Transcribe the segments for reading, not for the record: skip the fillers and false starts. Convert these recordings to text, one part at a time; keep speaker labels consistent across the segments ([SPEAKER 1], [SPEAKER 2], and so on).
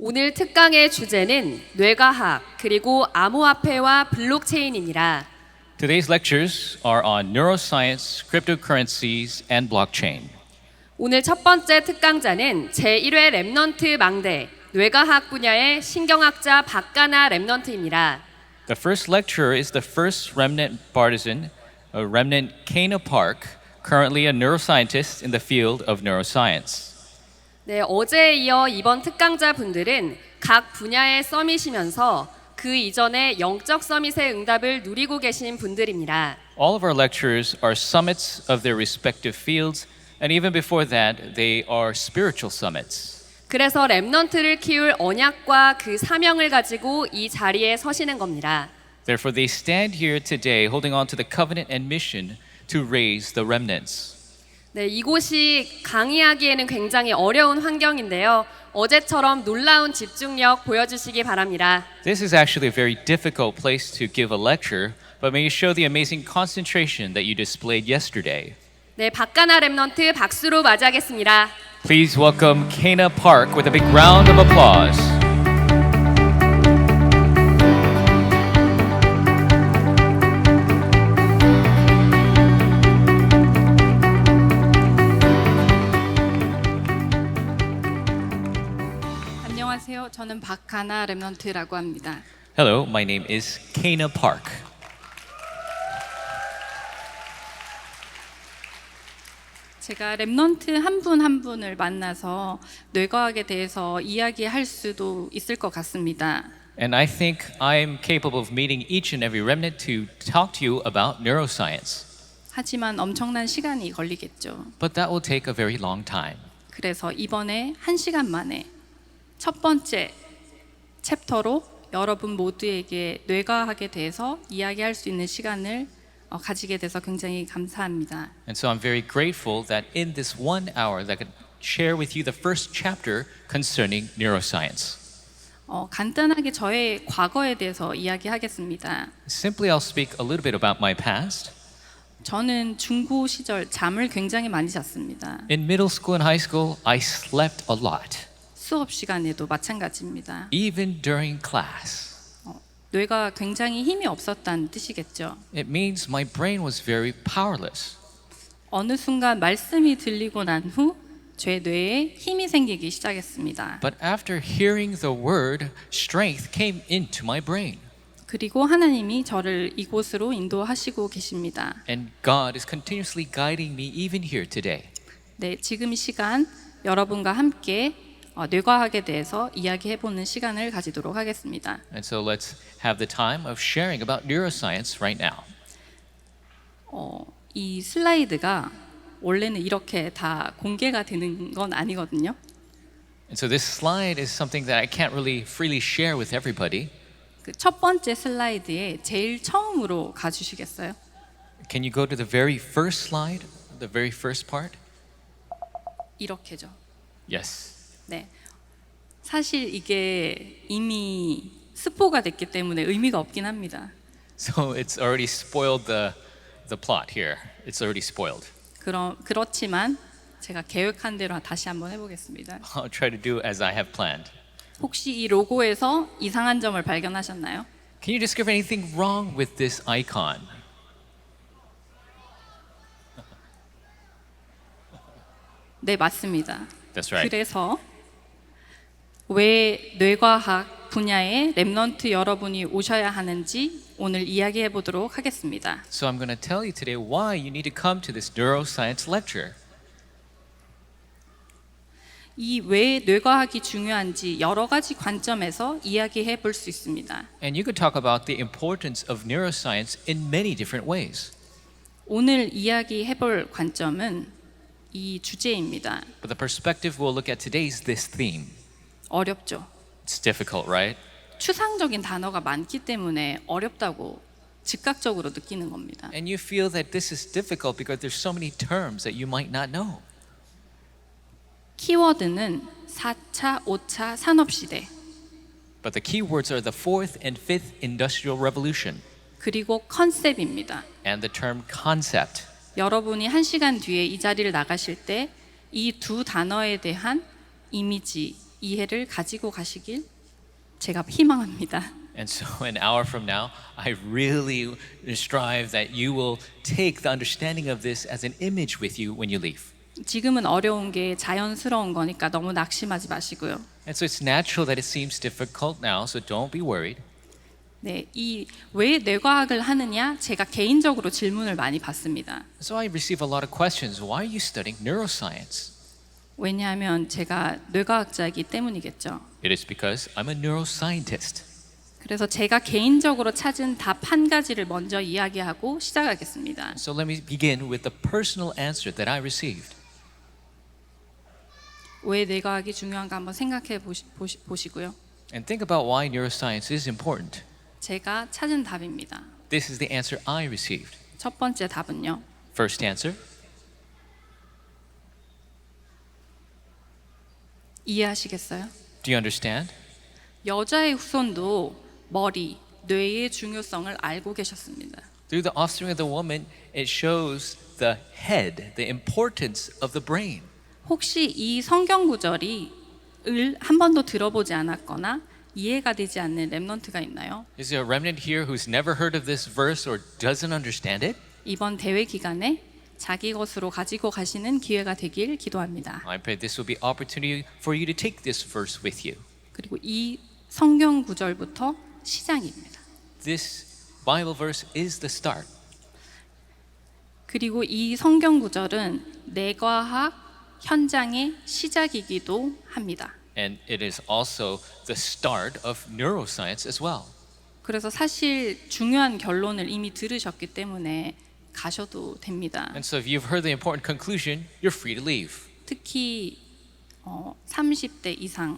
[SPEAKER 1] 오늘 특강의 주제는 뇌과학 그리고 암호화폐와 블록체인입니다.
[SPEAKER 2] Today's lectures are on neuroscience, cryptocurrencies, and blockchain.
[SPEAKER 1] 오늘 첫 번째 특강자는 제1회 랩넌트 망대 뇌과학 분야의 신경학자 박가나 랩넌트입니다.
[SPEAKER 2] The first lecturer is the first remnant partisan, remnant Kana Park, currently a neuroscientist in the field of neuroscience.
[SPEAKER 1] 네, 어제에 이어 이번 특강자 분들은 각 분야의 서밋이면서 그 이전에 영적 서밋의 응답을 누리고 계신 분들입니다.
[SPEAKER 2] All of our lecturers are summits of their respective fields, and even before that, they are spiritual summits.
[SPEAKER 1] 그래서 랩넌트를 키울 언약과 그 사명을 가지고 이 자리에 서시는 겁니다.
[SPEAKER 2] Therefore, they stand here today holding on to the covenant and mission to raise the remnants.
[SPEAKER 1] 네, 이곳이 강의하기에는 굉장히 어려운 환경인데요. 어제처럼 놀라운 집중력 보여주시기 바랍니다.
[SPEAKER 2] This is actually a very difficult place to give a lecture, but may you show the amazing concentration that you displayed yesterday.
[SPEAKER 1] 네, 박가나 랩넌트 박수로 맞이하겠습니다.
[SPEAKER 2] Please welcome Kana Park with a big round of applause.
[SPEAKER 3] 안녕하세요. 저는 박하나 랩넌트라고 합니다.
[SPEAKER 2] Hello, my name is Kana Park.
[SPEAKER 3] 제가 랩넌트 한 분 한 분을 만나서 뇌과학에 대해서 이야기할 수도 있을 것 같습니다.
[SPEAKER 2] And I think I'm capable of meeting each and every remnant to talk to you about neuroscience.
[SPEAKER 3] 하지만 엄청난 시간이 걸리겠죠.
[SPEAKER 2] But that will take a very long time.
[SPEAKER 3] 그래서 이번에 1시간 만에 첫 번째 챕터로 여러분 모두에게 뇌과학에 대해서 이야기할 수 있는 시간을 가지게 돼서 굉장히 감사합니다.
[SPEAKER 2] And so I'm very grateful that in this 1 hour that I could share with you the first chapter concerning neuroscience.
[SPEAKER 3] 간단하게 저의 과거에 대해서 이야기하겠습니다.
[SPEAKER 2] Simply, I'll speak a little bit about my past.
[SPEAKER 3] 저는 중고 시절 잠을 굉장히 많이 잤습니다.
[SPEAKER 2] In middle school and high school, I slept a lot,
[SPEAKER 3] 수업 시간에도 마찬가지입니다.
[SPEAKER 2] even during class.
[SPEAKER 3] 뇌가 굉장히 힘이 없었다는 뜻이겠죠.
[SPEAKER 2] It means my brain was very powerless.
[SPEAKER 3] 어느 순간 말씀이 들리고 난 후 제 뇌에 힘이 생기기 시작했습니다.
[SPEAKER 2] But after hearing the word, strength came into my brain.
[SPEAKER 3] 그리고 하나님이 저를 이곳으로 인도하시고 계십니다.
[SPEAKER 2] And God is continuously guiding me even here today.
[SPEAKER 3] 네, 지금 이 시간 여러분과 함께 뇌과학에 대해서 이야기해보는 시간을 가지도록 하겠습니다.
[SPEAKER 2] And so let's have the time of sharing about neuroscience right now.
[SPEAKER 3] 이 슬라이드가 원래는 이렇게 다 공개가 되는 건 아니거든요.
[SPEAKER 2] And so this slide is something that I can't really freely share with everybody.
[SPEAKER 3] 그 첫 번째 슬라이드에 제일 처음으로 가주시겠어요?
[SPEAKER 2] Can you go to the very first slide, the very first part?
[SPEAKER 3] 이렇게죠.
[SPEAKER 2] Yes.
[SPEAKER 3] 네. 사실 이게 이미 스포가 됐기 때문에 의미가 없긴 합니다.
[SPEAKER 2] So it's already spoiled the plot here. It's already spoiled.
[SPEAKER 3] 그렇지만 제가 계획한 대로 다시 한번 해보겠습니다.
[SPEAKER 2] I'll try to do as I have planned.
[SPEAKER 3] 혹시 이 로고에서 이상한 점을 발견하셨나요?
[SPEAKER 2] Can you discover anything wrong with this icon?
[SPEAKER 3] 네, 맞습니다.
[SPEAKER 2] That's right.
[SPEAKER 3] 그래서 왜 뇌과학 분야의 랩넌트 여러분이 오셔야 하는지 오늘 이야기해 보도록 하겠습니다.
[SPEAKER 2] So I'm going to tell you today why you need to come to this neuroscience lecture.
[SPEAKER 3] 이 왜 뇌과학이 중요한지 여러 가지 관점에서 이야기해 볼 수 있습니다.
[SPEAKER 2] And you could talk about the importance of neuroscience in many different ways.
[SPEAKER 3] 오늘 이야기해 볼 관점은 이 주제입니다.
[SPEAKER 2] But the perspective we'll look at today is this theme.
[SPEAKER 3] 어렵죠.
[SPEAKER 2] It's difficult, right?
[SPEAKER 3] 추상적인 단어가 많기 때문에 어렵다고 즉각적으로 느끼는 겁니다.
[SPEAKER 2] And you feel that this is difficult because there's so many terms that you might not know.
[SPEAKER 3] 키워드는 4차, 5차 산업시대
[SPEAKER 2] But the key words are the fourth and fifth industrial revolution
[SPEAKER 3] 그리고 컨셉입니다.
[SPEAKER 2] and the term concept.
[SPEAKER 3] 여러분이 1시간 뒤에 이 자리를 나가실 때 이 두 단어에 대한 이미지, 이해를 가지고 가시길 제가 희망합니다.
[SPEAKER 2] And so, an hour from now, I really strive that you will take the understanding of this as an image with you when you leave.
[SPEAKER 3] 지금은 어려운 게 자연스러운 거니까 너무 낙심하지 마시고요.
[SPEAKER 2] And so, it's natural that it seems difficult now, so don't be worried.
[SPEAKER 3] 네, 이 왜 뇌과학을 하느냐 제가 개인적으로 질문을 많이 받습니다.
[SPEAKER 2] So, I receive a lot of questions. Why are you studying neuroscience?
[SPEAKER 3] 왜냐하면 제가 뇌과학자이기 때문이겠죠.
[SPEAKER 2] It is because I'm a neuroscientist.
[SPEAKER 3] 그래서 제가 개인적으로 찾은 답 한 가지를 먼저 이야기하고 시작하겠습니다.
[SPEAKER 2] So, let me begin with the personal answer that I received.
[SPEAKER 3] 왜 뇌과학이 중요한가 한번 생각해 보시고요.
[SPEAKER 2] And think about why neuroscience is important.
[SPEAKER 3] 제가 찾은 답입니다.
[SPEAKER 2] This is the answer I received.
[SPEAKER 3] 첫 번째 답은요.
[SPEAKER 2] First answer.
[SPEAKER 3] 이해하시겠어요?
[SPEAKER 2] Do you understand?
[SPEAKER 3] 여자의 후손도 머리, 뇌의 중요성을 알고 계셨습니다.
[SPEAKER 2] Through the offspring of the woman, it shows the head, the importance of the brain.
[SPEAKER 3] 혹시 이 성경 구절이 한 번도 들어보지 않았거나 이해가 되지 않는 렘넌트가 있나요?
[SPEAKER 2] Is there a remnant here who's never heard of this verse or doesn't understand it?
[SPEAKER 3] 이번 대회 기간에 자기 것으로 가지고 가시는 기회가 되길 기도합니다.
[SPEAKER 2] I pray this will be opportunity for you to take this verse with you.
[SPEAKER 3] 그리고 이 성경 구절부터 시작입니다.
[SPEAKER 2] This Bible verse is the start.
[SPEAKER 3] 그리고 이 성경 구절은 뇌과학 현장의 시작이기도 합니다.
[SPEAKER 2] And it is also the start of neuroscience as well.
[SPEAKER 3] 그래서 사실 중요한 결론을 이미 들으셨기 때문에 가셔도 됩니다.
[SPEAKER 2] And so if you've heard the important conclusion, you're free to leave.
[SPEAKER 3] 특히 30대 이상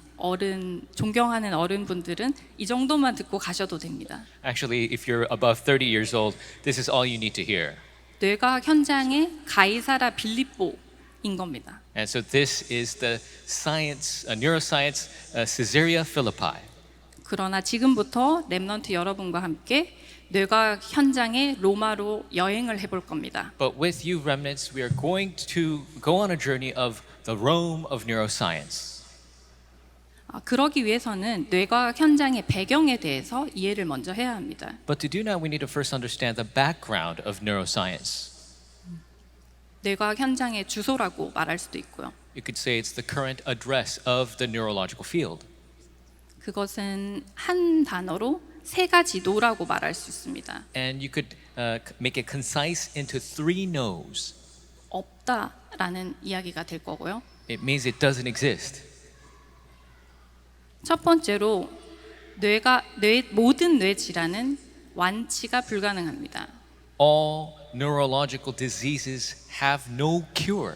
[SPEAKER 3] 존경하는 어른분들은 이 정도만 듣고 가셔도 됩니다.
[SPEAKER 2] Actually, if you're above 30 years old, this is all you need to hear.
[SPEAKER 3] 뇌과학 현장의 가이사라 빌립보인 겁니다.
[SPEAKER 2] And so this is the science, neuroscience, Caesarea Philippi.
[SPEAKER 3] 그러나 지금부터 렘넌트 여러분과 함께 뇌과학 현장의 로마로 여행을 해볼 겁니다.
[SPEAKER 2] But with you remnants, we are going to go on a journey of the Rome of neuroscience.
[SPEAKER 3] 그러기 위해서는 뇌과학 현장의 배경에 대해서 이해를 먼저 해야 합니다.
[SPEAKER 2] But to do that, we need to first understand the background of neuroscience.
[SPEAKER 3] 뇌과학 현장의 주소라고 말할 수도 있고요.
[SPEAKER 2] You could say it's the current address of the neurological field.
[SPEAKER 3] 그것은 한 단어로 세 가지 노라고 말할 수 있습니다.
[SPEAKER 2] And you could make it concise into 3 no's.
[SPEAKER 3] 없다라는 이야기가 될 거고요.
[SPEAKER 2] It means it doesn't exist.
[SPEAKER 3] 첫 번째로 모든 뇌 질환은 완치가 불가능합니다.
[SPEAKER 2] All neurological diseases have no cure.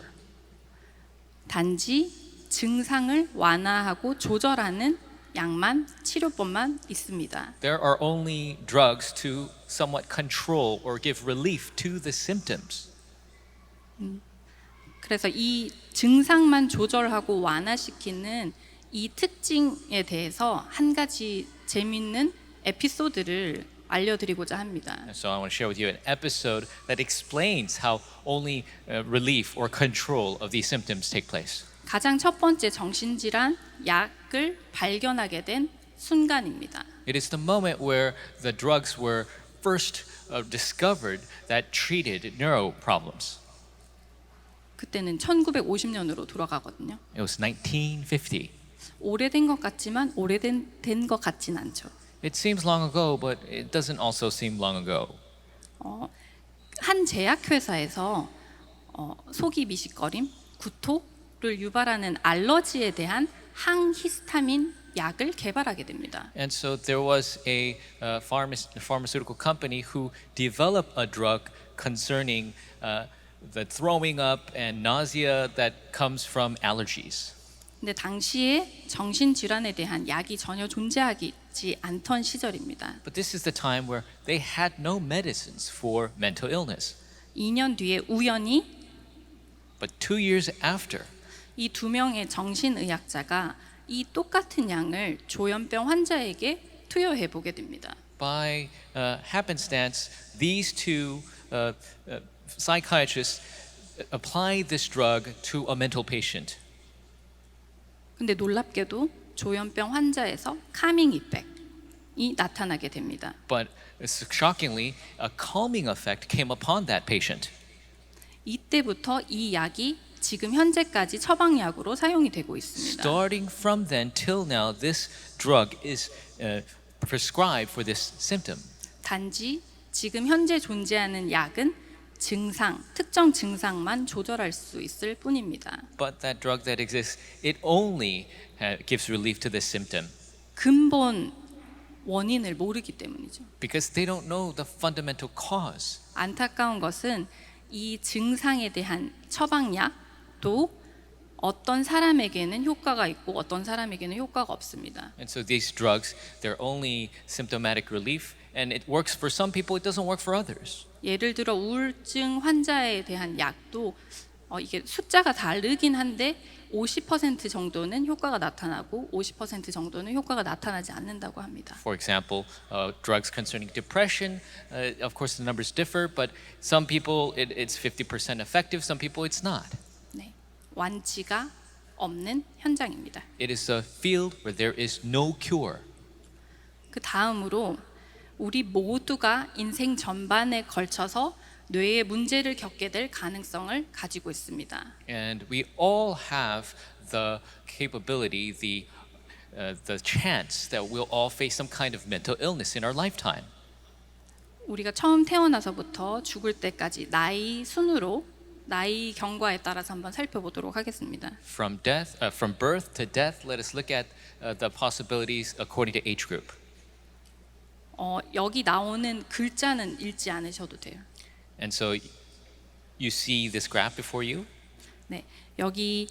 [SPEAKER 3] 단지 증상을 완화하고 조절하는 약만 치료법만 있습니다.
[SPEAKER 2] There are only drugs to somewhat control or give relief to the symptoms.
[SPEAKER 3] 그래서 이 증상만 조절하고 완화시키는 이 특징에 대해서 한 가지 재미있는 에피소드를 알려드리고자 합니다.
[SPEAKER 2] And so I want to share with you an episode that explains how only relief or control of these symptoms take place.
[SPEAKER 3] 가장 첫 번째 정신질환 약을 발견하게 된 순간입니다.
[SPEAKER 2] It is the moment where the drugs were first discovered that treated neuro problems.
[SPEAKER 3] 그때는 1950년으로 돌아가거든요.
[SPEAKER 2] It was 1950.
[SPEAKER 3] 오래된 것 같지만 오래된 것 같진 않죠.
[SPEAKER 2] It seems long ago, but it doesn't also seem long ago.
[SPEAKER 3] 한 제약회사에서 속이 미식거림, 구토를 유발하는 알러지에 대한 항히스타민 약을 개발하게 됩니다.
[SPEAKER 2] And so there was a pharmaceutical company who developed a drug concerning the throwing up and nausea that comes from allergies.
[SPEAKER 3] 근데 당시에 정신질환에 대한 약이 전혀 존재하지 않던 시절입니다.
[SPEAKER 2] But this is the time where they had no medicines for mental illness.
[SPEAKER 3] 2년 뒤에 우연히
[SPEAKER 2] But 2 years after,
[SPEAKER 3] 이 두 명의 정신의학자가 이 똑같은 약을 조현병 환자에게 투여해 보게 됩니다.
[SPEAKER 2] by happenstance, these two psychiatrists applied this drug to a mental patient.
[SPEAKER 3] 근데 놀랍게도 조현병 환자에서 카밍 이펙이 나타나게 됩니다.
[SPEAKER 2] But shockingly, a calming effect came upon that patient.
[SPEAKER 3] 이때부터 이 약이 지금 현재까지 처방약으로 사용이 되고 있습니다.
[SPEAKER 2] Starting from then till now, this drug is prescribed for this symptom.
[SPEAKER 3] 단지 지금 현재 존재하는 약은 특정 증상만 조절할 수 있을 뿐입니다.
[SPEAKER 2] But that drug that exists, it only gives relief to this symptom
[SPEAKER 3] 근본 원인을 모르기 때문이죠.
[SPEAKER 2] because they don't know the fundamental cause.
[SPEAKER 3] 안타까운 것은 이 증상에 대한 처방약도 어떤 사람에게는 효과가 있고 어떤 사람에게는 효과가 없습니다.
[SPEAKER 2] And so these drugs, they're only symptomatic relief, and it works for some people, it doesn't work for others.
[SPEAKER 3] 예를 들어 우울증 환자에 대한 약도 이게 숫자가 다르긴 한데 50% 정도는 효과가 나타나고 50% 정도는 효과가 나타나지 않는다고 합니다.
[SPEAKER 2] For example, drugs concerning depression, of course the numbers differ, but some people it's 50% effective, some people it's not.
[SPEAKER 3] 네, 완치가 없는 현장입니다.
[SPEAKER 2] It is a field where there is no cure.
[SPEAKER 3] 그 다음으로 우리 모두가 인생 전반에 걸쳐서 뇌의 문제를 겪게 될 가능성을 가지고 있습니다.
[SPEAKER 2] And we all have the capability, the chance that we'll all face some kind of mental illness in our lifetime.
[SPEAKER 3] 우리가 처음 태어나서부터 죽을 때까지 나이 순으로 나이 경과에 따라서 한번 살펴보도록 하겠습니다.
[SPEAKER 2] From birth to death, let us look at the possibilities according to age group.
[SPEAKER 3] 여기 나오는 글자는 읽지 않으셔도 돼요.
[SPEAKER 2] And so you see this graph before you.
[SPEAKER 3] 네, 여기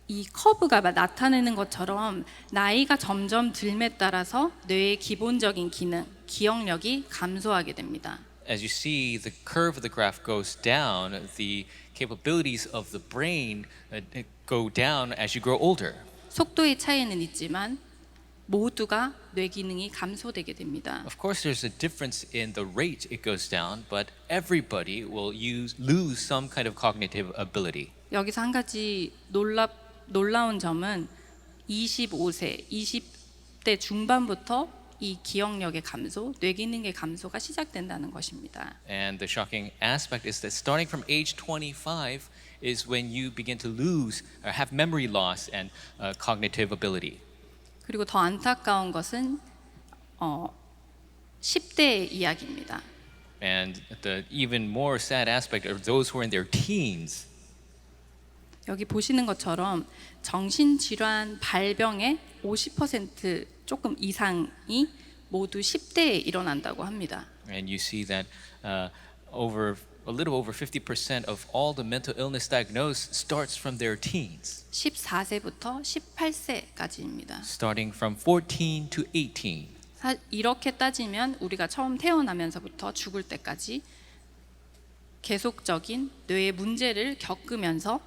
[SPEAKER 3] 이 커브가 나타내는 것처럼 나이가 점점 들에 따라서 뇌의 기본적인 기능, 기억력이 감소하게 됩니다.
[SPEAKER 2] As you see, the curve of the graph goes down. The capabilities of the brain go down as you grow older.
[SPEAKER 3] 속도의 차이는 있지만 모두가 뇌 기능이 감소되게 됩니다.
[SPEAKER 2] Of course, there's a difference in the rate it goes down, but everybody will lose some kind of cognitive ability.
[SPEAKER 3] 여기서 한 가지 놀라운 점은 25세, 20대 중반부터 이 기억력의 감소, 뇌 기능의 감소가 시작된다는 것입니다.
[SPEAKER 2] And the shocking aspect is that starting from age 25 is when you begin to lose or have memory loss and cognitive ability.
[SPEAKER 3] 그리고 더 안타까운 것은 10대의 이야기입니다.
[SPEAKER 2] And the even more sad aspect are those who are in their teens.
[SPEAKER 3] 여기 보시는 것처럼 정신질환 발병의 50% 조금 이상이 모두 10대에 일어난다고 합니다.
[SPEAKER 2] And you see that a little over 50% of all the mental illness diagnosed starts from their teens.
[SPEAKER 3] 14세부터 18세까지입니다.
[SPEAKER 2] Starting from 14 to 18.
[SPEAKER 3] 이렇게 따지면 우리가 처음 태어나면서부터 죽을 때까지 계속적인 뇌의 문제를 겪으면서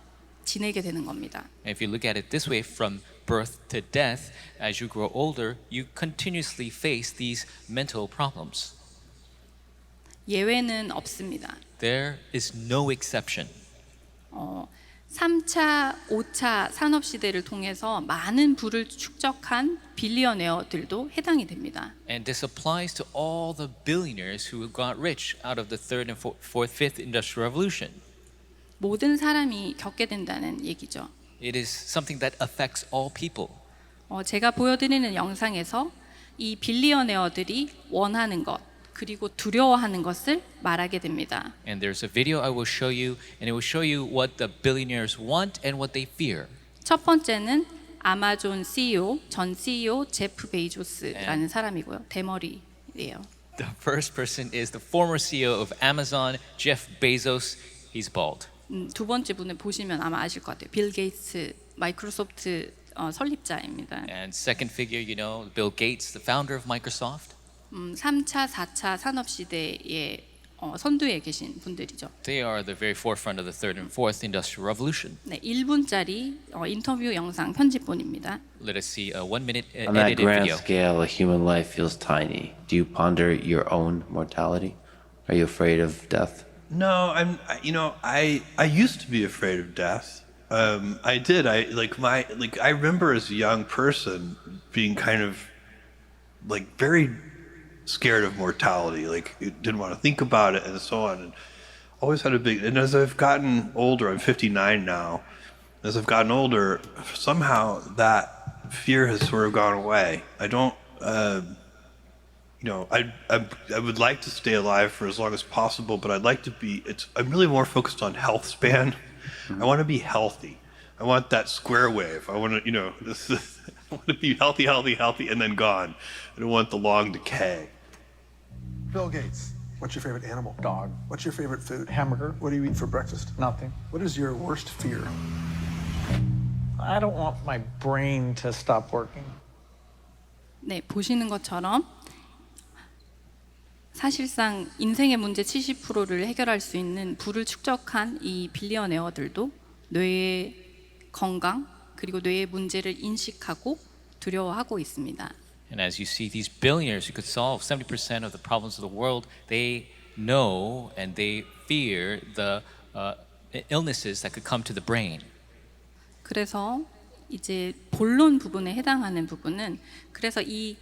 [SPEAKER 3] 지내게 되는 겁니다.
[SPEAKER 2] And if you look at it this way, from birth to death, as you grow older, you continuously face these mental problems.
[SPEAKER 3] 예외는 없습니다.
[SPEAKER 2] There is no exception.
[SPEAKER 3] 3차, 5차 산업 시대를 통해서 많은 부를 축적한 빌리어네어들도 해당이 됩니다.
[SPEAKER 2] And this applies to all the billionaires who got rich out of the third and fourth, fifth industrial revolution.
[SPEAKER 3] 모든 사람이 겪게 된다는 얘기죠.
[SPEAKER 2] It is something that affects all people.
[SPEAKER 3] 제가 보여드리는 영상에서 이 빌리어네어들이 원하는 것 그리고 두려워하는 것을 말하게 됩니다.
[SPEAKER 2] And there's a video I will show you, and it will show you what the billionaires want and what they fear.
[SPEAKER 3] 첫 번째는 아마존 CEO, 전 CEO 제프 베이조스라는 사람이고요. 대머리예요.
[SPEAKER 2] The first person is the former CEO of Amazon, Jeff Bezos. He's bald.
[SPEAKER 3] 두 번째 분을 보시면 아마 아실 것 같아요. 빌 게이츠, 마이크로소프트 설립자입니다.
[SPEAKER 2] And second figure, you know, Bill Gates, the founder of Microsoft.
[SPEAKER 3] 3차, 4차 산업 시대의 선두에 계신 분들이죠.
[SPEAKER 2] They are the very forefront of the third and fourth industrial revolution.
[SPEAKER 3] 네, 1분짜리 인터뷰 영상 편집본입니다.
[SPEAKER 2] Let us see a 1 minute
[SPEAKER 4] On that
[SPEAKER 2] edited
[SPEAKER 4] grand
[SPEAKER 2] video.
[SPEAKER 4] scale, a human life feels tiny. Do you ponder your own mortality? Are you afraid of death?
[SPEAKER 5] No, I used to be afraid of death. I did. I remember as a young person being kind of like very scared of mortality. Like didn't want to think about it and so on. And always had a big. And as I've gotten older, I'm 59 now. As I've gotten older, somehow that fear has sort of gone away. I don't. I would like to stay alive for as long as possible, but I'd like to be. I'm really more focused on health span. I want to be healthy. I want that square wave. I want to, I want to be healthy, and then gone. I don't want the long decay.
[SPEAKER 6] Bill Gates, what's your favorite animal?
[SPEAKER 7] Dog.
[SPEAKER 6] What's your favorite food?
[SPEAKER 7] Hamburger.
[SPEAKER 6] What do you eat for breakfast?
[SPEAKER 7] Nothing.
[SPEAKER 6] What is your worst fear?
[SPEAKER 7] I don't want my brain to stop working.
[SPEAKER 3] 네, 보시는 것처럼 사실상 인생의 문제 70%를 해결할 수 있는 부를 축적한 이 빌리어네어들도 뇌의 건강 그리고 뇌의 문제를 인식하고 두려워하고 있습니다.
[SPEAKER 2] And as you see, these billionaires who could solve 70% of the problems of the world, they know and they fear the illnesses that could come to the brain.
[SPEAKER 3] 그래서 이제 본론 부분에 해당하는 부분은 그래서 이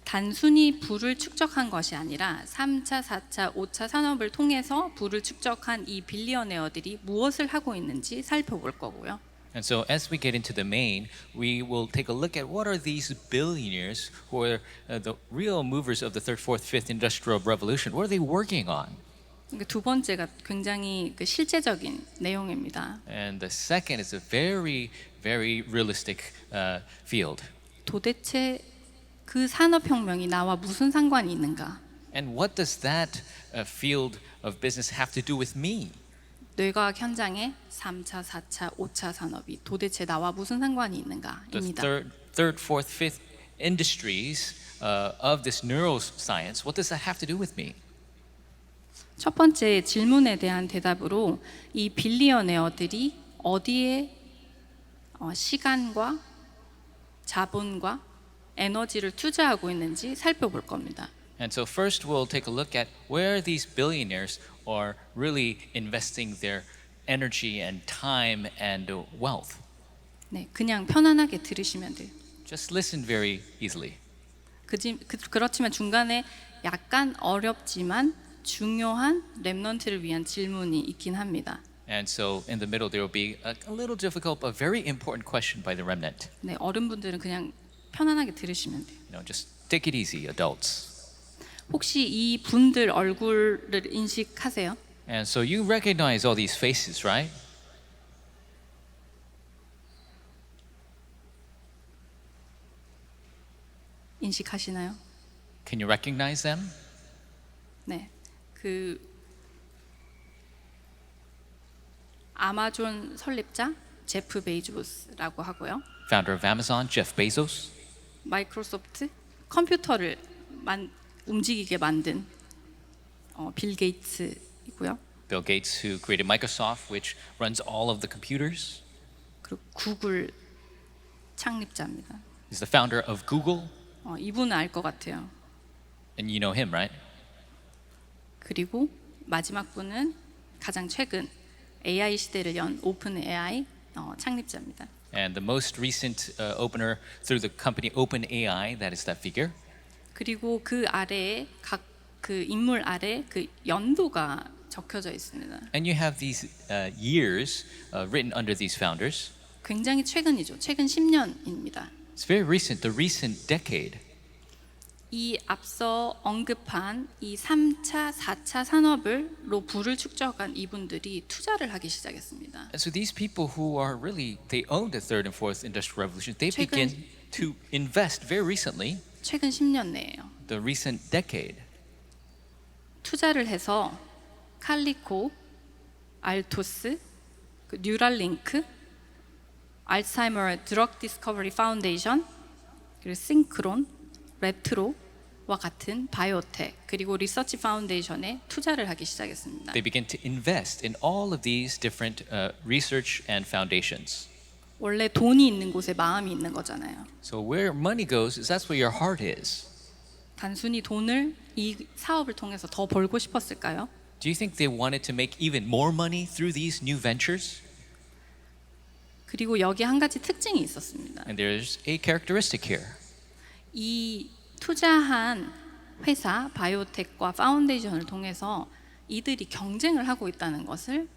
[SPEAKER 3] 단순히 부를 축적한 것이 아니라 3차, 4차, 5차 산업을 통해서 부를 축적한 이 빌리어네어들이 무엇을 하고 있는지 살펴볼 거고요.
[SPEAKER 2] And so as we get into the main, we will take a look at what are these billionaires who are the real movers of the third, fourth, fifth industrial revolution. What are they working on?
[SPEAKER 3] 두 번째가 굉장히 실제적인 내용입니다.
[SPEAKER 2] And the second is a very, very realistic field.
[SPEAKER 3] 도대체 그 산업혁명이 나와 무슨 상관이 있는가?
[SPEAKER 2] And what does that field of business have to do with me?
[SPEAKER 3] 뇌과학 현장의 3차, 4차, 5차 산업이 도대체 나와 무슨 상관이
[SPEAKER 2] The
[SPEAKER 3] 있는가입니다.
[SPEAKER 2] third, fourth, fifth industries of this neuroscience, what does that have to do with me?
[SPEAKER 3] 첫 번째 질문에 대한 대답으로 이 빌리어네어들이 어디에 시간과 자본과 에너지를 투자하고 있는지 살펴볼 겁니다.
[SPEAKER 2] And so first we'll take a look at where these billionaires are really investing their energy and time and wealth.
[SPEAKER 3] 네, 그냥 편안하게 들으시면 돼요.
[SPEAKER 2] Just listen very easily.
[SPEAKER 3] 그렇지만 중간에 약간 어렵지만 중요한 랩넌트를 위한 질문이 있긴 합니다.
[SPEAKER 2] And so in the middle there will be a little difficult but very important question by the remnant.
[SPEAKER 3] 네, 어른분들은 그냥 편안하게 들으시면 돼요.
[SPEAKER 2] Just take it easy, adults.
[SPEAKER 3] 혹시 이 분들 얼굴을 인식하세요?
[SPEAKER 2] And so you recognize all these faces, right?
[SPEAKER 3] 인식하시나요?
[SPEAKER 2] Can you recognize them?
[SPEAKER 3] 네, 아마존 설립자 제프 베이조스라고 하고요.
[SPEAKER 2] Founder of Amazon, Jeff Bezos.
[SPEAKER 3] 마이크로소프트 컴퓨터를 움직이게 만든 빌 게이츠이고요.
[SPEAKER 2] Bill Gates, who created Microsoft, which runs all of the computers.
[SPEAKER 3] 그리고 구글 창립자입니다.
[SPEAKER 2] He's the founder of Google,
[SPEAKER 3] 이분은 알 것 같아요.
[SPEAKER 2] and you know him, right?
[SPEAKER 3] 그리고 마지막 분은 가장 최근 AI 시대를 연 오픈 AI 창립자입니다.
[SPEAKER 2] And the most recent opener through the company OpenAI, that is that figure.
[SPEAKER 3] 그리고 그 아래에 각 그 인물 아래 그 연도가 적혀져 있습니다.
[SPEAKER 2] And you have these years written under these founders.
[SPEAKER 3] 굉장히 최근이죠. 최근 10년입니다.
[SPEAKER 2] It's very recent, the recent decade.
[SPEAKER 3] 이 앞서 언급한 이 3차, 4차 산업을로 부를 축적한 이분들이 투자를 하기 시작했습니다.
[SPEAKER 2] And so these people who are really, they own the third and fourth industrial revolution, they begin to invest very recently,
[SPEAKER 3] 최근 10년 내에요.
[SPEAKER 2] the recent decade.
[SPEAKER 3] 투자를 해서 칼리코, 알토스, 뉴랄링크, 알츠하이머 드럭 디스커버리 파운데이션, 그리고 싱크론, 레트로와 같은 바이오텍 그리고 리서치 파운데이션에 투자를 하기 시작했습니다.
[SPEAKER 2] They begin to invest in all of these different research and foundations.
[SPEAKER 3] 원래 돈이 있는 곳에 마음이 있는 거잖아요.
[SPEAKER 2] So where money goes, is that's where your heart is.
[SPEAKER 3] 단순히 돈을 이 사업을 통해서 더 벌고 싶었을까요?
[SPEAKER 2] Do you think they wanted to make even more money through these new ventures?
[SPEAKER 3] 그리고 여기 한 가지 특징이 있었습니다.
[SPEAKER 2] And there's a characteristic here.
[SPEAKER 3] 이 투자한 회사 바이오텍과 파운데이션을 통해서 이들이 경쟁을 하고 있다는 것을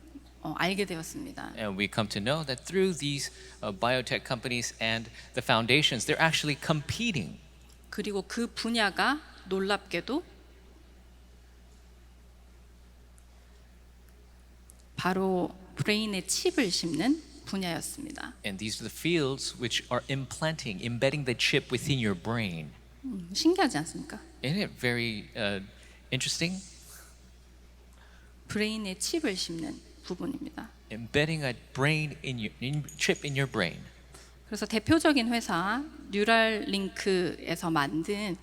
[SPEAKER 3] 알게 되었습니다.
[SPEAKER 2] And we come to know that through these biotech companies and the foundations, they're actually competing.
[SPEAKER 3] 그리고 그 분야가 놀랍게도 바로 브레인에 칩을 심는 분야였습니다.
[SPEAKER 2] And these are the fields which are implanting, embedding the chip within your brain.
[SPEAKER 3] 신기하지 않습니까?
[SPEAKER 2] Isn't it very interesting?
[SPEAKER 3] 브레인에 칩을 심는 부분입니다.
[SPEAKER 2] Embedding a brain chip in your brain.
[SPEAKER 3] 그래서 대표적인 회사 뉴랄링크에서 만든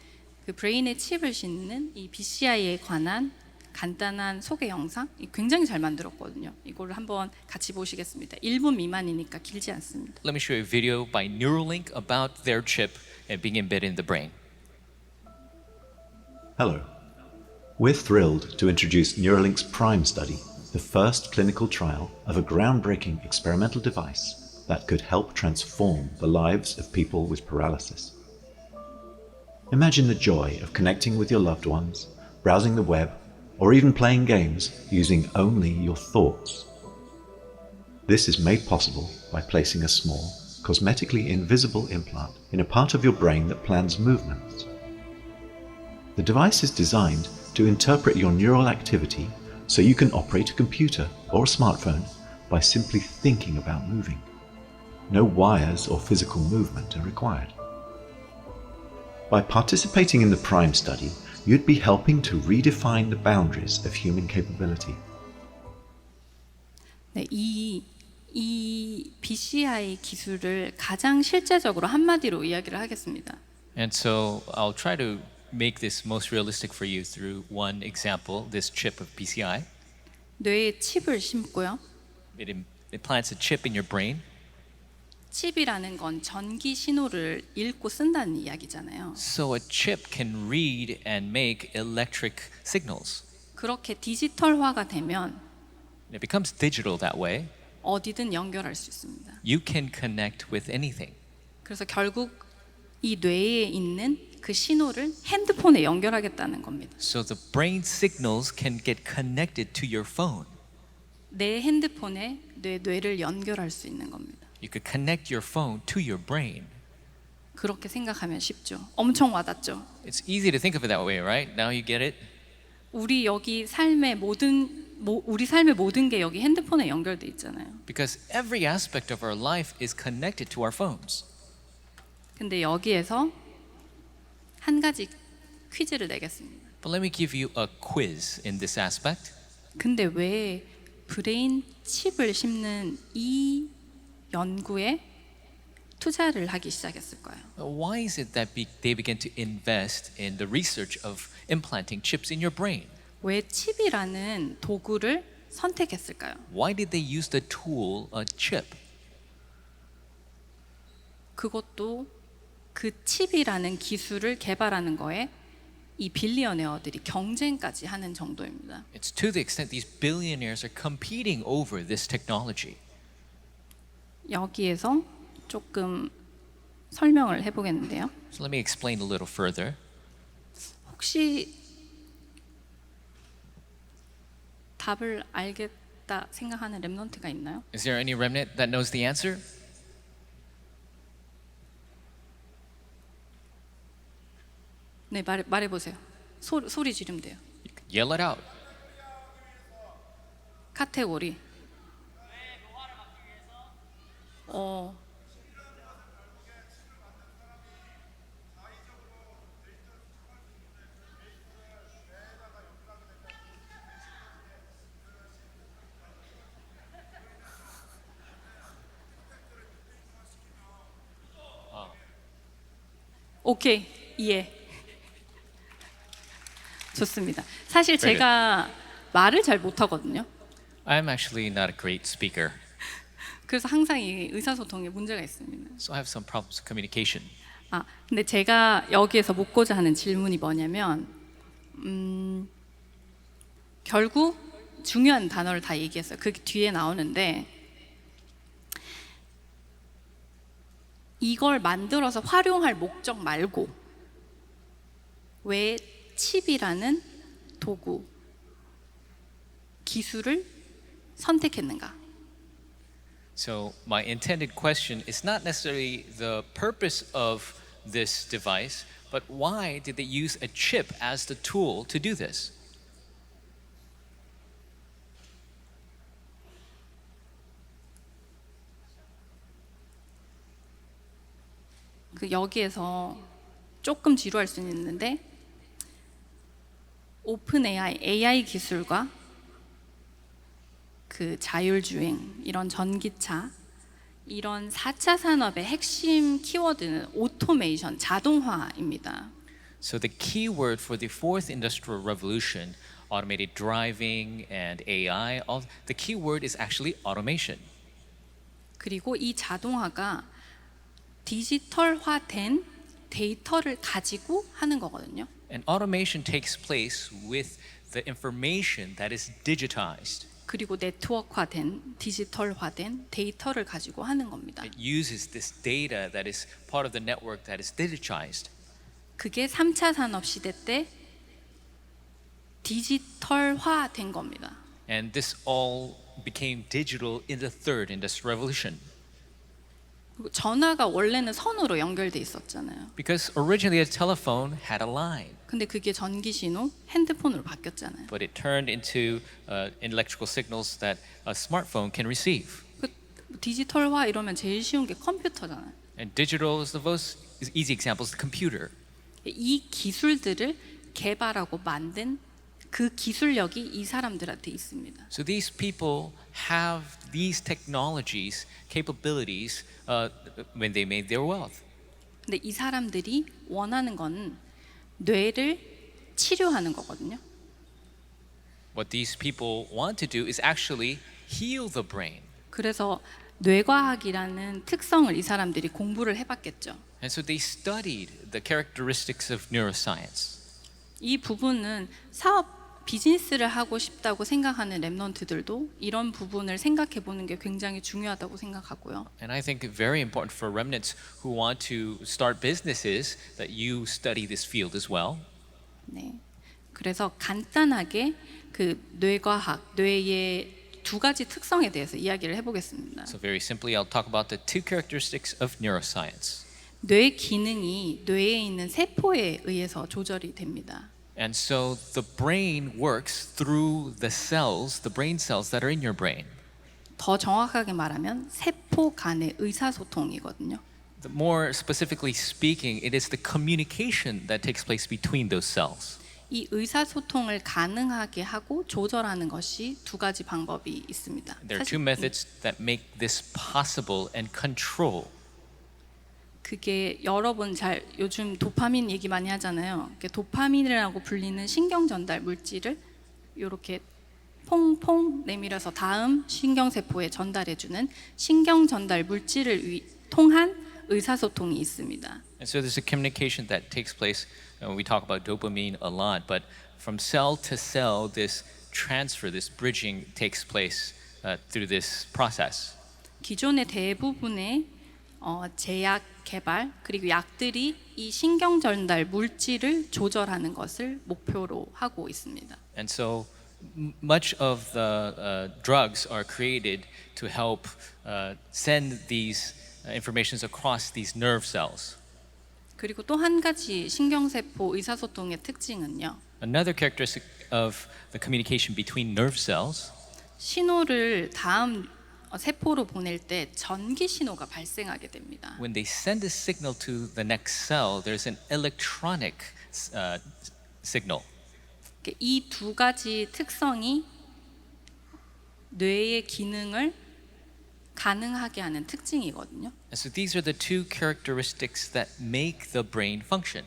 [SPEAKER 3] 그 브레인에 칩을 심는 이 BCI에 관한 간단한 소개 영상 굉장히 잘 만들었거든요. 이걸 한번 같이 보시겠습니다. 1분 미만이니까 길지 않습니다.
[SPEAKER 2] Let me show you a video by Neuralink about their chip and being embedded in the brain.
[SPEAKER 8] Hello. We're thrilled to introduce Neuralink's PRIME study, the first clinical trial of a groundbreaking experimental device that could help transform the lives of people with paralysis. Imagine the joy of connecting with your loved ones, browsing the web, or even playing games using only your thoughts. This is made possible by placing a small, cosmetically invisible implant in a part of your brain that plans movements. The device is designed to interpret your neural activity so you can operate a computer or a smartphone by simply thinking about moving. No wires or physical movement are required. By participating in the PRIME study, you'd be helping to redefine the boundaries of human capability.
[SPEAKER 3] 네, 이 BCI 기술을 가장 실제적으로 한마디로 이야기를 하겠습니다.
[SPEAKER 2] And so I'll try to make this most realistic for you through one example, this chip of BCI.
[SPEAKER 3] 뇌에 칩을 심고요.
[SPEAKER 2] It implants a chip in your brain.
[SPEAKER 3] 칩이라는 건 전기 신호를 읽고 쓴다는 이야기잖아요.
[SPEAKER 2] So a chip can read and make electric signals.
[SPEAKER 3] 그렇게 디지털화가 되면
[SPEAKER 2] It becomes digital that way.
[SPEAKER 3] 어디든 연결할 수 있습니다.
[SPEAKER 2] You can connect with anything.
[SPEAKER 3] 그래서 결국 이 뇌에 있는 그 신호를 핸드폰에 연결하겠다는 겁니다.
[SPEAKER 2] So the brain signals can get connected to your phone.
[SPEAKER 3] 내 핸드폰에 뇌를 연결할 수 있는 겁니다.
[SPEAKER 2] You could connect your phone to your brain.
[SPEAKER 3] 그렇게 생각하면 쉽죠. 엄청 와닿죠.
[SPEAKER 2] It's easy to think of it that way, right? Now you get it?
[SPEAKER 3] 우리 삶의 모든 게 여기 핸드폰에 연결돼 있잖아요.
[SPEAKER 2] Because every aspect of our life is connected to our phones.
[SPEAKER 3] 근데 여기에서 한 가지 퀴즈를 내겠습니다.
[SPEAKER 2] But let me give you a quiz in this aspect.
[SPEAKER 3] 근데 왜 브레인 칩을 심는 이 연구에 투자를 하기 시작했을까요?
[SPEAKER 2] Why is it that they began to invest in the research of implanting chips in your brain?
[SPEAKER 3] 왜 칩이라는 도구를 선택했을까요?
[SPEAKER 2] Why did they use the tool, a chip?
[SPEAKER 3] 그것도 그 칩이라는 기술을 개발하는 거에 이 빌리어네어들이 경쟁까지 하는 정도입니다.
[SPEAKER 2] It's to the extent these billionaires are competing over this technology.
[SPEAKER 3] 여기에서 조금 설명을 해보겠는데요.
[SPEAKER 2] So let me explain a little further.
[SPEAKER 3] 혹시 답을 알겠다 생각하는 랩넌트가 있나요?
[SPEAKER 2] Is there any remnant that knows the answer?
[SPEAKER 3] 네, 말해보세요. 소리 지르면 돼요.
[SPEAKER 2] You can yell it out.
[SPEAKER 3] 카테고리. 오케이, 이해. 좋습니다. 사실 제가 말을 잘 못하거든요.
[SPEAKER 2] I'm actually not a great speaker,
[SPEAKER 3] 그래서 항상 이 의사소통에 문제가 있습니다.
[SPEAKER 2] so I have some problems with communication.
[SPEAKER 3] 근데 제가 여기에서 묻고자 하는 질문이 뭐냐면, 결국 중요한 단어를 다 얘기했어요. 그 뒤에 나오는데, 이걸 만들어서 활용할 목적 말고 왜 칩이라는 도구, 기술을 선택했는가?
[SPEAKER 2] So my intended question is not necessarily the purpose of this device, but why did they use a chip as the tool to do this?
[SPEAKER 3] 그 여기에서 조금 지루할 수는 있는데 오픈 AI 기술과 그 자율주행, 이런 전기차, 이런 4차 산업의 핵심 키워드는 오토메이션, 자동화입니다.
[SPEAKER 2] So the key word for the fourth industrial revolution, automated driving and AI, the key word is actually automation.
[SPEAKER 3] 그리고 이 자동화가 디지털화된 데이터를 가지고 하는 거거든요.
[SPEAKER 2] And automation takes place with the information that is digitized.
[SPEAKER 3] 그리고 네트워크화된 디지털화된 데이터를 가지고 하는 겁니다.
[SPEAKER 2] It uses this data that is part of the network that is digitized.
[SPEAKER 3] 그게 3차 산업 시대 때 디지털화된 겁니다.
[SPEAKER 2] And this all became digital in the third industrial revolution.
[SPEAKER 3] 그리고 전화가 원래는 선으로 연결돼 있었잖아요.
[SPEAKER 2] Because originally a telephone had a line,
[SPEAKER 3] 근데 그게 전기 신호, 핸드폰으로 바뀌었잖아요.
[SPEAKER 2] but it turned into electrical signals that a smartphone can receive.
[SPEAKER 3] 그 디지털화 이러면 제일 쉬운 게 컴퓨터잖아요.
[SPEAKER 2] And digital is the most easy example is the computer.
[SPEAKER 3] 이 기술들을 개발하고 만든 그 기술력이 이 사람들한테 있습니다.
[SPEAKER 2] So these people have these technologies, capabilities when they made their wealth.
[SPEAKER 3] 근데 이 사람들이 원하는 건 뇌를 치료하는 거거든요.
[SPEAKER 2] What these people want to do is actually heal the brain.
[SPEAKER 3] 그래서 뇌과학이라는 특성을 이 사람들이 공부를 해봤겠죠.
[SPEAKER 2] And so they studied the characteristics of neuroscience.
[SPEAKER 3] 이 부분은 사업 비즈니스를 하고 싶다고 생각하는 랩넌트들도 이런 부분을 생각해 보는 게 굉장히 중요하다고 생각하고요.
[SPEAKER 2] And I think very important for remnants who want to start businesses that you study this field as well.
[SPEAKER 3] 네. 그래서 간단하게 그 뇌과학, 뇌의 두 가지 특성에 대해서 이야기를 해보겠습니다.
[SPEAKER 2] So very simply, I'll talk about the two characteristics of neuroscience.
[SPEAKER 3] 뇌 기능이 뇌에 있는 세포에 의해서 조절이 됩니다.
[SPEAKER 2] And so the brain works through the cells, the brain cells that are in your brain.
[SPEAKER 3] 더 정확하게 말하면 세포 간의 의사소통이거든요.
[SPEAKER 2] More specifically speaking, it is the communication that takes place between those cells.
[SPEAKER 3] 이 의사소통을 가능하게 하고 조절하는 것이 두 가지 방법이 있습니다.
[SPEAKER 2] There are two methods that make this possible and control.
[SPEAKER 3] 그게 여러분 잘 요즘 도파민 얘기 많이 하잖아요. 도파민이라고 불리는 신경 전달 물질을 이렇게 퐁퐁 내밀어서 다음 신경세포에 전달해주는 신경 전달 물질을 통한 의사소통이 있습니다.
[SPEAKER 2] And so there's a communication that takes place. We talk about dopamine a lot, but from cell to cell, this transfer, this bridging takes place through this process.
[SPEAKER 3] 기존의 대부분의 제약 개발 그리고 약들이 이 신경 전달 물질을 조절하는 것을 목표로 하고 있습니다.
[SPEAKER 2] And so much of the drugs are created to help send these informations across these nerve cells.
[SPEAKER 3] 그리고 또 한 가지 신경세포 의사소통의 특징은요.
[SPEAKER 2] Another characteristic of the communication between nerve cells
[SPEAKER 3] 신호를 다음 세포로 보낼 때 전기 신호가 발생하게 됩니다.
[SPEAKER 2] when they send a signal to the next cell, there's an electronic signal.
[SPEAKER 3] 이 두 가지 특성이 뇌의 기능을 가능하게 하는 특징이거든요.
[SPEAKER 2] And so these are the two characteristics that make the brain function.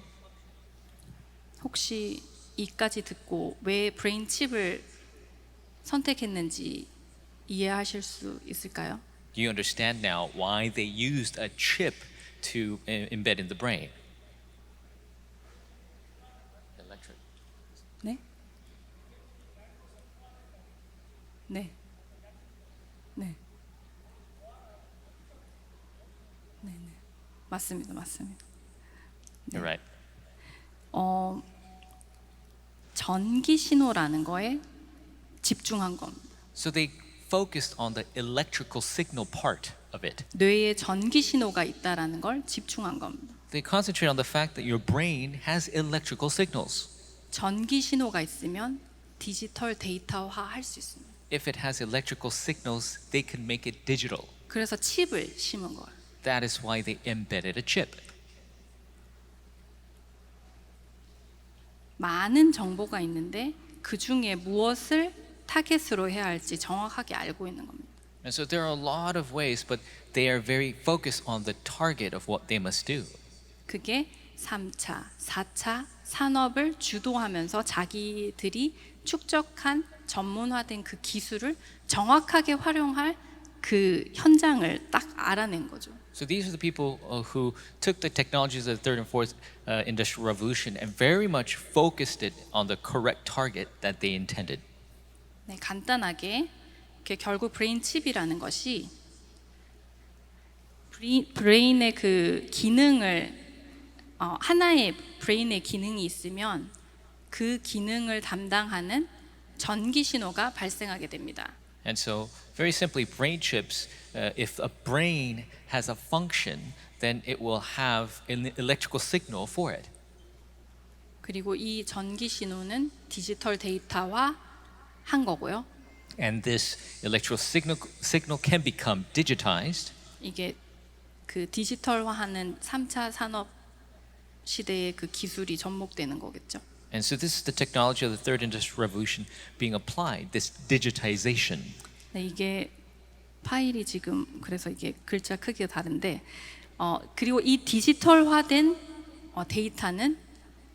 [SPEAKER 3] 혹시 이까지 듣고 왜 브레인 칩을 선택했는지 이해하실 수 있을까요?
[SPEAKER 2] Do you understand now why they used a chip to embed in the brain? Electric.
[SPEAKER 3] 네? 네. 네. 네, 네. 맞습니다, 맞습니다.
[SPEAKER 2] You're right.
[SPEAKER 3] 전기 신호라는 거에 집중한 겁니다.
[SPEAKER 2] So they focused on the electrical signal part of it.
[SPEAKER 3] 뇌에 전기 신호가 있다라는 걸 집중한 겁니다.
[SPEAKER 2] They concentrate on the fact that your brain has electrical signals.
[SPEAKER 3] 전기 신호가 있으면 디지털 데이터화 할 수 있습니다.
[SPEAKER 2] If it has electrical signals, they can make it digital.
[SPEAKER 3] 그래서 칩을 심은 거예요.
[SPEAKER 2] That is why they embedded a chip.
[SPEAKER 3] 많은 정보가 있는데 그 중에 무엇을 타겟으로 해야 할지 정확하게 알고 있는 겁니다.
[SPEAKER 2] And so there are a lot of ways, but they are very focused on the target of what they must do.
[SPEAKER 3] 그게 3차, 4차 산업을 주도하면서 자기들이 축적한 전문화된 그 기술을 정확하게 활용할 그 현장을 딱 알아낸 거죠.
[SPEAKER 2] So these are the people who took the technologies of the third and fourth industrial revolution and very much focused it on the correct target that they intended.
[SPEAKER 3] 네, 간단하게 결국 브레인 칩이라는 것이 브레인의 그 기능을 하나의 브레인의 기능이 있으면 그 기능을 담당하는 전기 신호가 발생하게 됩니다.
[SPEAKER 2] And so, very simply, brain chips, if a brain has a function, then it will have an electrical signal for it.
[SPEAKER 3] 그리고 이 전기 신호는 디지털 데이터화 한 거고요.
[SPEAKER 2] And this electrical signal can become digitized.
[SPEAKER 3] 이게 그 디지털화하는 3차 산업 시대의 그 기술이 접목되는 거겠죠.
[SPEAKER 2] And so this is the technology of the third industrial revolution being applied, this digitization.
[SPEAKER 3] 네, 이게 파일이 지금 그래서 이게 글자 크기가 다른데 그리고 이 디지털화된 데이터는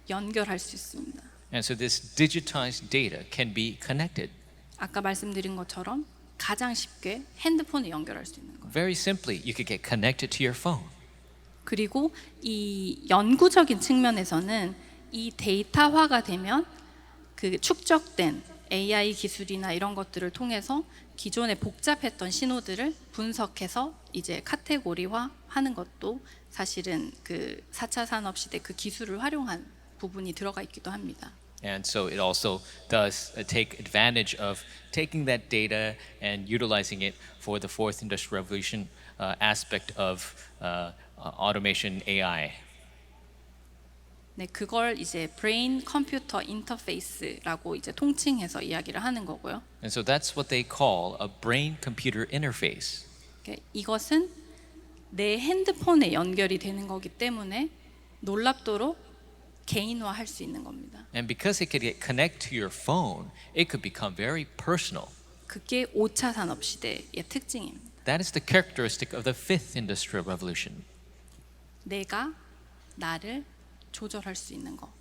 [SPEAKER 3] 연결할 수 있습니다.
[SPEAKER 2] And so this digitized data can be connected.
[SPEAKER 3] 아까 말씀드린 것처럼 가장 쉽게 핸드폰에 연결할 수 있는 거예요.
[SPEAKER 2] Very simply, you could get connected to your phone.
[SPEAKER 3] 그리고 이 연구적인 측면에서는 이 데이터화가 되면 그 축적된 AI 기술이나 이런 것들을 통해서 기존에 복잡했던 신호들을 분석해서 이제 카테고리화 하는 것도 사실은 그 4차 산업 시대 그 기술을 활용한 부분이 들어가 있기도 합니다.
[SPEAKER 2] And so it also does take advantage of taking that data and utilizing it for the fourth industrial revolution aspect of automation AI.
[SPEAKER 3] 네, 그걸 이제 브레인 컴퓨터 인터페이스라고 이제 통칭해서 이야기를 하는 거고요.
[SPEAKER 2] And so that's what they call a brain computer interface.
[SPEAKER 3] 이것은 내 핸드폰에 연결이 되는 거기 때문에 놀랍도록 개인화할 수 있는 겁니다.
[SPEAKER 2] And because it could get connected to your phone, it could become very personal.
[SPEAKER 3] 그게 5차 산업 시대의 특징입니다.
[SPEAKER 2] That is the characteristic of the fifth industrial revolution.
[SPEAKER 3] 내가 나를 조절할 수 있는 거.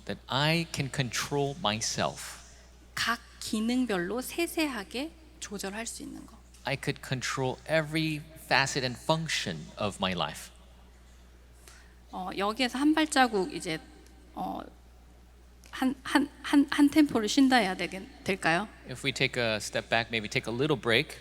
[SPEAKER 2] That I can control myself.
[SPEAKER 3] 각 기능별로 세세하게 조절할 수 있는 거.
[SPEAKER 2] I could control every facet and function of my life.
[SPEAKER 3] 여기에서 한 발자국 이제 한 템포를 쉰다 해야 될까요?
[SPEAKER 2] If we take a step back, maybe take a little break.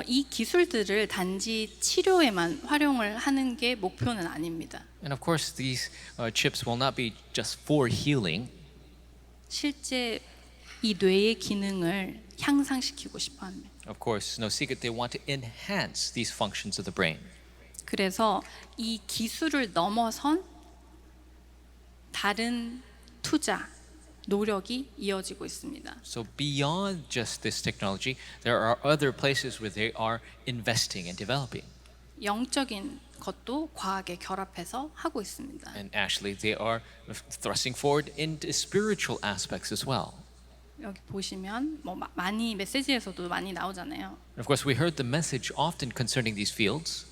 [SPEAKER 3] 이 기술들을 단지 치료에만 활용을 하는 게 목표는 아닙니다.
[SPEAKER 2] And of course, these chips will not be just for healing.
[SPEAKER 3] 실제 이 뇌의 기능을 향상시키고 싶어 합니다.
[SPEAKER 2] Of course, no secret they want to enhance these functions of the brain.
[SPEAKER 3] 그래서 이 기술을 넘어선 다른 투자, 노력이 이어지고 있습니다.
[SPEAKER 2] So beyond just this technology, there are other places where they are investing and developing.
[SPEAKER 3] 영적인 것도 과학에 결합해서 하고 있습니다.
[SPEAKER 2] And actually, they are thrusting forward into spiritual aspects as well.
[SPEAKER 3] 여기 보시면 뭐 많이 메시지에서도 많이 나오잖아요.
[SPEAKER 2] And of course, we heard the message often concerning these fields.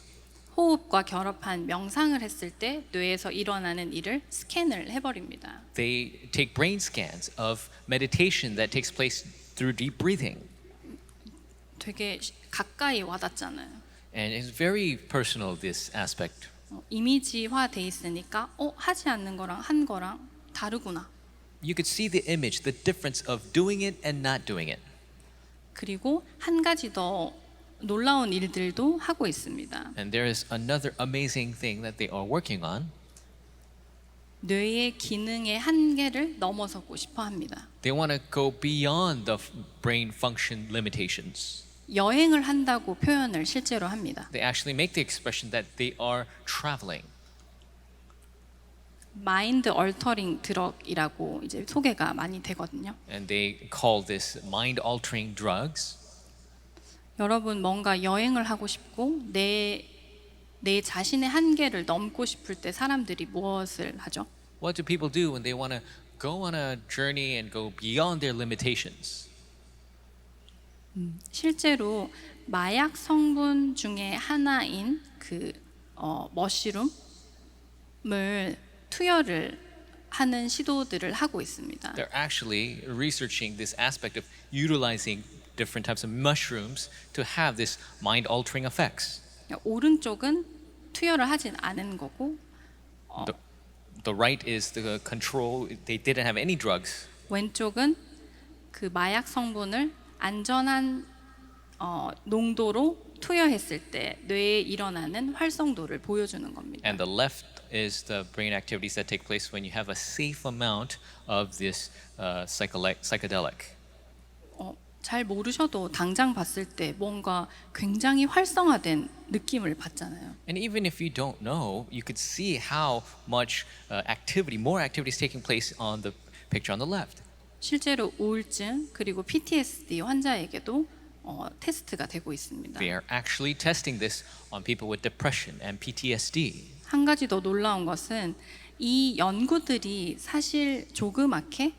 [SPEAKER 3] 호흡과 결합한 명상을 했을 때 뇌에서 일어나는 일을 스캔을 해버립니다.
[SPEAKER 2] They take brain scans of meditation that takes place through deep breathing.
[SPEAKER 3] 되게 가까이 와닿잖아요.
[SPEAKER 2] And it's very personal, this aspect.
[SPEAKER 3] 이미지화 돼 있으니까 하지 않는 거랑 한 거랑 다르구나.
[SPEAKER 2] You could see the image, the difference of doing it and not doing it.
[SPEAKER 3] 그리고 한 가지 더 놀라운 일들도 하고 있습니다.
[SPEAKER 2] And there is another amazing thing that they are working on.
[SPEAKER 3] 뇌의 기능의 한계를 넘어서고 싶어 합니다.
[SPEAKER 2] They want to go beyond the brain function limitations.
[SPEAKER 3] 여행을 한다고 표현을 실제로 합니다.
[SPEAKER 2] They actually make the expression that they are traveling.
[SPEAKER 3] 마인드 얼터링 드럭이라고 이제 소개가 많이 되거든요.
[SPEAKER 2] And they call this mind-altering drugs.
[SPEAKER 3] 여러분 뭔가 여행을 하고 싶고 내 자신의 한계를 넘고 싶을 때 사람들이 무엇을 하죠?
[SPEAKER 2] What do people do when they want to go on a journey and go beyond their limitations?
[SPEAKER 3] 실제로 마약 성분 중에 하나인 그 머쉬룸을 투여를 하는 시도들을 하고 있습니다.
[SPEAKER 2] They're actually researching this aspect of utilizing different types of mushrooms to have this mind-altering effects.
[SPEAKER 3] 오른쪽은 투여를 하진 않은 거고
[SPEAKER 2] The right is the control. They didn't have any drugs.
[SPEAKER 3] 왼쪽은 그 마약 성분을 안전한 농도로 투여했을 때 뇌에 일어나는 활성도를 보여주는 겁니다.
[SPEAKER 2] And the left is the brain activities that take place when you have a safe amount of this psychedelic.
[SPEAKER 3] 잘 모르셔도 당장 봤을 때 뭔가 굉장히 활성화된 느낌을 받잖아요.
[SPEAKER 2] And even if you don't know, you could see how much more activity is taking place on the picture on the left.
[SPEAKER 3] 실제로 우울증 그리고 PTSD 환자에게도 테스트가 되고 있습니다.
[SPEAKER 2] They are actually testing this on people with depression and PTSD.
[SPEAKER 3] 한 가지 더 놀라운 것은 이 연구들이 사실 조그맣게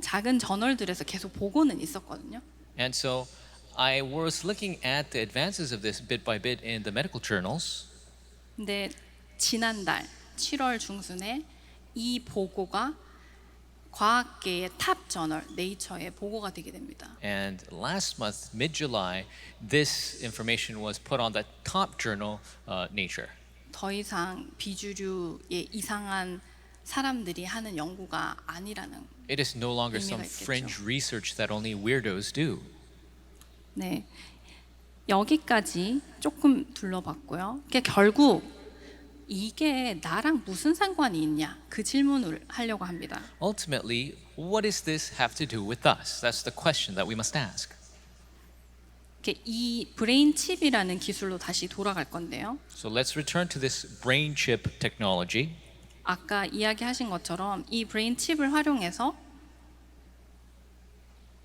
[SPEAKER 3] 작은 저널들에서 계속 보고는 있었거든요.
[SPEAKER 2] And so I was looking at the advances of this bit by bit in the medical journals.
[SPEAKER 3] 근데 지난달 7월 중순에 이 보고가 과학계의 탑 저널 네이처에 보고가 되게 됩니다.
[SPEAKER 2] And last month, mid-July, this information was put on the top journal, Nature.
[SPEAKER 3] 더 이상 비주류의 이상한 사람들이 하는 연구가 아니라는.
[SPEAKER 2] It is no longer some
[SPEAKER 3] 의미가 있겠죠.
[SPEAKER 2] fringe research that only weirdos do.
[SPEAKER 3] 네, 여기까지 조금 둘러봤고요. 결국 이게 나랑 무슨 상관이 있냐 그 질문을 하려고 합니다.
[SPEAKER 2] Ultimately, what does this have to do with us? That's the question that we must ask.
[SPEAKER 3] 이 브레인 칩이라는 기술로 다시 돌아갈 건데요.
[SPEAKER 2] So let's return to this brain chip technology.
[SPEAKER 3] 아까 이야기하신 것처럼 이 브레인 칩을 활용해서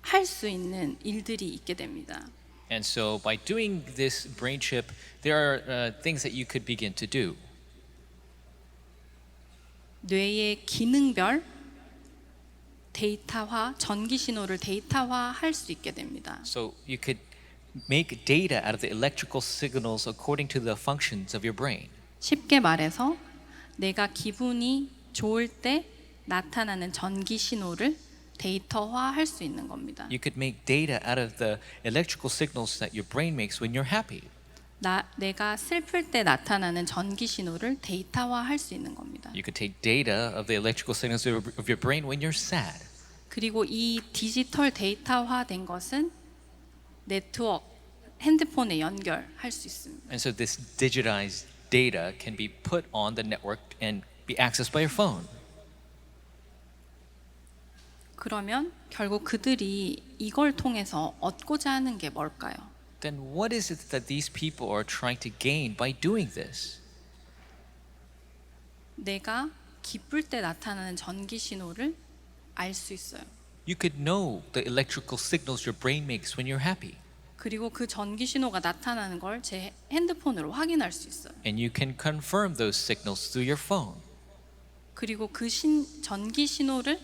[SPEAKER 3] 할 수 있는 일들이 있게 됩니다.
[SPEAKER 2] And so by doing this brain chip, there are things that you could begin to do.
[SPEAKER 3] 뇌의 기능별 데이터화, 전기 신호를 데이터화 할 수 있게 됩니다.
[SPEAKER 2] So you could make data out of the electrical signals according to the functions of your brain.
[SPEAKER 3] 쉽게 말해서 내가 기분이 좋을 때 나타나는 전기 신호를 데이터화 할 수 있는 겁니다.
[SPEAKER 2] You could make data out of the electrical signals that your brain makes when you're happy.
[SPEAKER 3] 내가 슬플 때 나타나는 전기 신호를 데이터화 할 수 있는 겁니다.
[SPEAKER 2] You could take data of the electrical signals of your brain when you're sad.
[SPEAKER 3] 그리고 이 디지털 데이터화된 것은 네트워크, 핸드폰에 연결할 수 있습니다.
[SPEAKER 2] And so this digitized data can be put on the network and be accessed by your phone.
[SPEAKER 3] 그러면 결국 그들이 이걸 통해서 얻고자 하는 게 뭘까요?
[SPEAKER 2] Then what is it that these people are trying to gain by doing this?
[SPEAKER 3] 내가 기쁠 때 나타나는 전기 신호를 알 수 있어요.
[SPEAKER 2] You could know the electrical signals your brain makes when you're happy.
[SPEAKER 3] 그리고 그 전기 신호가 나타나는 걸 제 핸드폰으로 확인할 수 있어요.
[SPEAKER 2] And you can confirm those signals through your phone.
[SPEAKER 3] 그리고 그 전기 신호를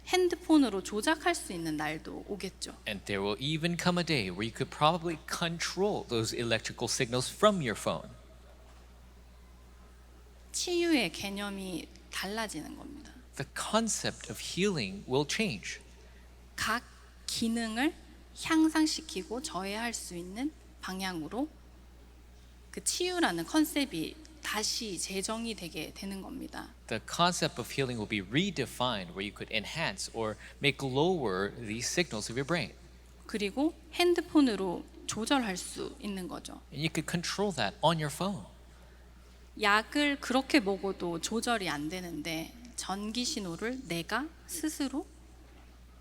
[SPEAKER 3] 핸드폰으로 조작할 수 있는 날도 오겠죠.
[SPEAKER 2] And there will even come a day where you could probably control those electrical signals from your phone.
[SPEAKER 3] 치유의 개념이 달라지는 겁니다.
[SPEAKER 2] The concept of healing will change.
[SPEAKER 3] 각 기능을 향상시키고 저해할 수 있는 방향으로 그 치유라는 컨셉이 다시 재정이 되게 되는 겁니다.
[SPEAKER 2] The concept of healing will be redefined where you could enhance or make lower these signals of your brain.
[SPEAKER 3] 그리고 핸드폰으로 조절할 수 있는 거죠.
[SPEAKER 2] And you could control that on your phone.
[SPEAKER 3] 약을 그렇게 먹어도 조절이 안 되는데 전기 신호를 내가 스스로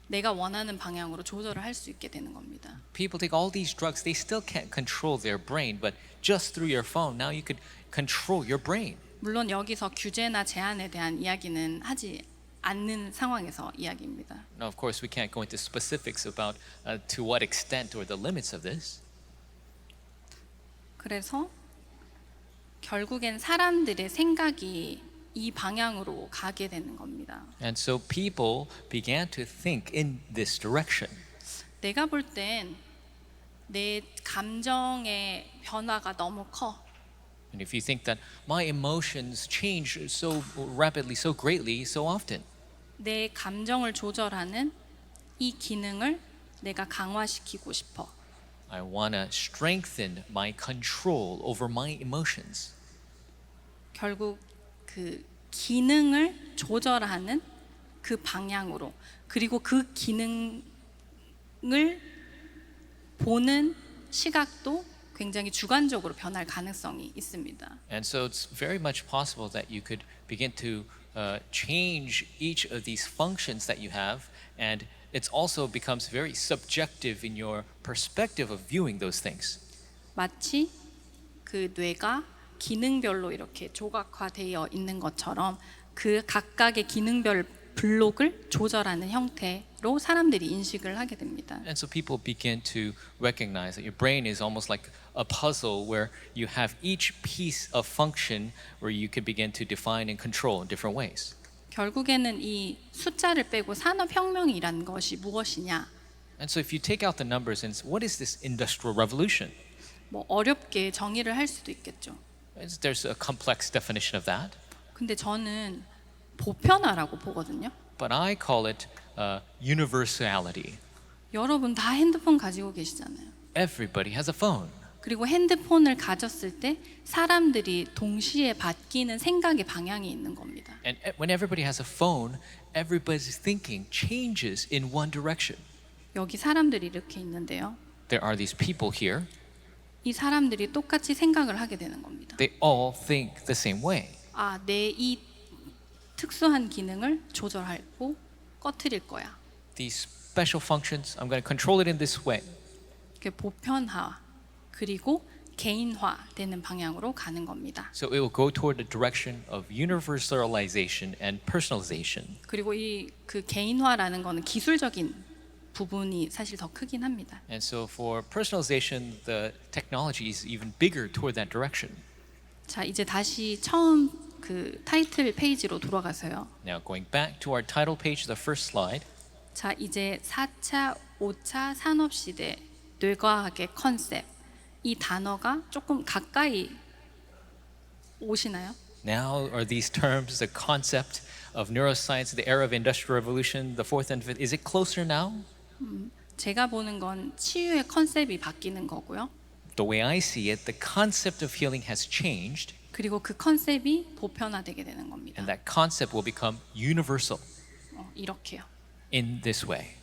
[SPEAKER 3] 내가 원하는 방향으로 조절을 할 수 있게 되는 겁니다.
[SPEAKER 2] People take all these drugs, they still can't control their brain, but just through your phone, now you could control your brain.
[SPEAKER 3] 물론 여기서 규제나 제한에 대한 이야기는 하지 않는 상황에서 이야기입니다.
[SPEAKER 2] Now, of course, we can't go into specifics about to what extent or the limits of this.
[SPEAKER 3] 그래서 결국엔 사람들의 생각이 이 방향으로 가게 되는 겁니다.
[SPEAKER 2] And so people began to think in this direction.
[SPEAKER 3] 내가 볼 땐 내 감정의 변화가 너무 커.
[SPEAKER 2] And if you think that my emotions change so rapidly, so greatly, so often,
[SPEAKER 3] 내 감정을 조절하는 이 기능을 내가 강화시키고 싶어.
[SPEAKER 2] I want to strengthen my control over my emotions.
[SPEAKER 3] 결국 그 기능을 조절하는 그 방향으로 그리고 그 기능을 보는 시각도 굉장히 주관적으로 변할 가능성이 있습니다.
[SPEAKER 2] And so it's very much possible that you could begin to change each of these functions that you have, and it also becomes very subjective in your perspective of viewing those things.
[SPEAKER 3] 마치 그 뇌가 기능별로 이렇게 조각화되어 있는 것처럼 그 각각의 기능별 블록을 조절하는 형태로 사람들이 인식을 하게 됩니다.
[SPEAKER 2] And so people begin to recognize that your brain is almost like a puzzle where you have each piece of function where you can begin to define and control in different ways.
[SPEAKER 3] 결국에는 이 숫자를 빼고 산업혁명이란 것이 무엇이냐?
[SPEAKER 2] And so if you take out the numbers and what is this industrial revolution?
[SPEAKER 3] 뭐 어렵게 정의를 할 수도 있겠죠.
[SPEAKER 2] There's a complex definition of that.
[SPEAKER 3] 근데 저는 보편화라고 보거든요.
[SPEAKER 2] But I call it universality.
[SPEAKER 3] 여러분 다 핸드폰 가지고 계시잖아요.
[SPEAKER 2] Everybody has a phone.
[SPEAKER 3] 그리고 핸드폰을 가졌을 때 사람들이 동시에 바뀌는 생각의 방향이 있는 겁니다.
[SPEAKER 2] And when everybody has a phone, everybody's thinking changes in one direction.
[SPEAKER 3] 여기 사람들이 이렇게 있는데요.
[SPEAKER 2] There are these people here.
[SPEAKER 3] 이 사람들이 똑같이 생각을 하게 되는 겁니다.
[SPEAKER 2] They all think the same way.
[SPEAKER 3] 아, 내 이 특수한 기능을 조절하고 꺼트릴 거야.
[SPEAKER 2] These special functions, I'm going to control it in this way.
[SPEAKER 3] 이렇게 보편화 그리고 개인화되는 방향으로 가는 겁니다.
[SPEAKER 2] So it will go toward the direction of universalization and personalization.
[SPEAKER 3] 그리고 이 그 개인화라는 거는 기술적인 부분이 사실 더 크긴 합니다.
[SPEAKER 2] And so for personalization, the technology is even bigger toward that direction.
[SPEAKER 3] 자, 이제 다시 처음 그 타이틀 페이지로 돌아가서요.
[SPEAKER 2] Now going back to our title page, the first slide.
[SPEAKER 3] 자, 이제 4차, 5차 산업 시대 뇌과학의 컨셉 이 단어가 조금 가까이 오시나요?
[SPEAKER 2] Now are these terms, the concept of neuroscience, the era of industrial revolution, the fourth and fifth, is it closer now?
[SPEAKER 3] 제가 보는 건 치유의 컨셉이 바뀌는 거고요.
[SPEAKER 2] The way I see it, the concept of healing has changed,
[SPEAKER 3] 그리고 그 컨셉이 보편화되게 되는 겁니다.
[SPEAKER 2] and that concept will become universal
[SPEAKER 3] 이렇게요.
[SPEAKER 2] in this way.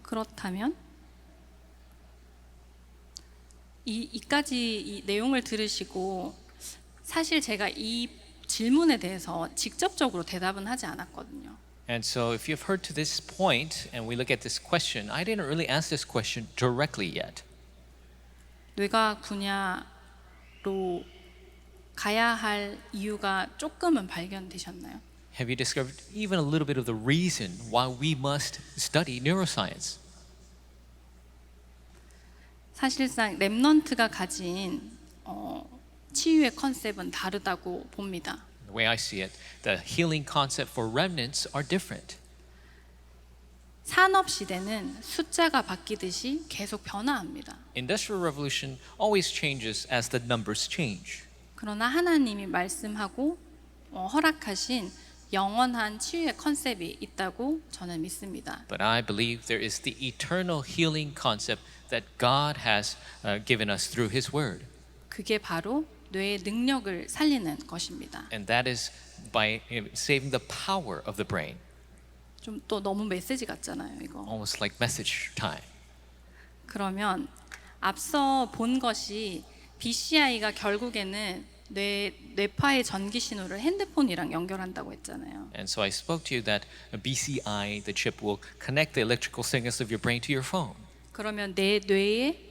[SPEAKER 3] 그렇다면 이까지 이 내용을 들으시고 사실 제가 이 질문에 대해서 직접적으로 대답은 하지 않았거든요.
[SPEAKER 2] And so if you've heard to this point and we look at this question, I didn't really ask this question directly yet.
[SPEAKER 3] 뇌과학 분야로 가야 할 이유가 조금은 발견되셨나요?
[SPEAKER 2] Have you discovered even a little bit of the reason why we must study neuroscience?
[SPEAKER 3] 사실상 랩넌트가 가진 치유의 컨셉은 다르다고 봅니다.
[SPEAKER 2] The way I see it, the healing concept for remnants are different.
[SPEAKER 3] 산업 시대는 숫자가 바뀌듯이 계속 변화합니다.
[SPEAKER 2] Industrial revolution always changes as the numbers change.
[SPEAKER 3] 그러나 하나님이 말씀하고 허락하신 영원한 치유의 컨셉이 있다고 저는 믿습니다.
[SPEAKER 2] But I believe there is the eternal healing concept that God has given us through His Word.
[SPEAKER 3] 그게 바로 뇌의 능력을 살리는 것입니다.
[SPEAKER 2] And that is by saving the power of the brain.
[SPEAKER 3] 좀 또 너무 메시지 같잖아요, 이거.
[SPEAKER 2] almost like message time.
[SPEAKER 3] 그러면 앞서 본 것이 BCI가 결국에는 뇌파의 전기 신호를 핸드폰이랑 연결한다고 했잖아요.
[SPEAKER 2] And so I spoke to you that BCI, the chip, will connect the electrical signals of your brain to your phone.
[SPEAKER 3] 그러면 내 뇌의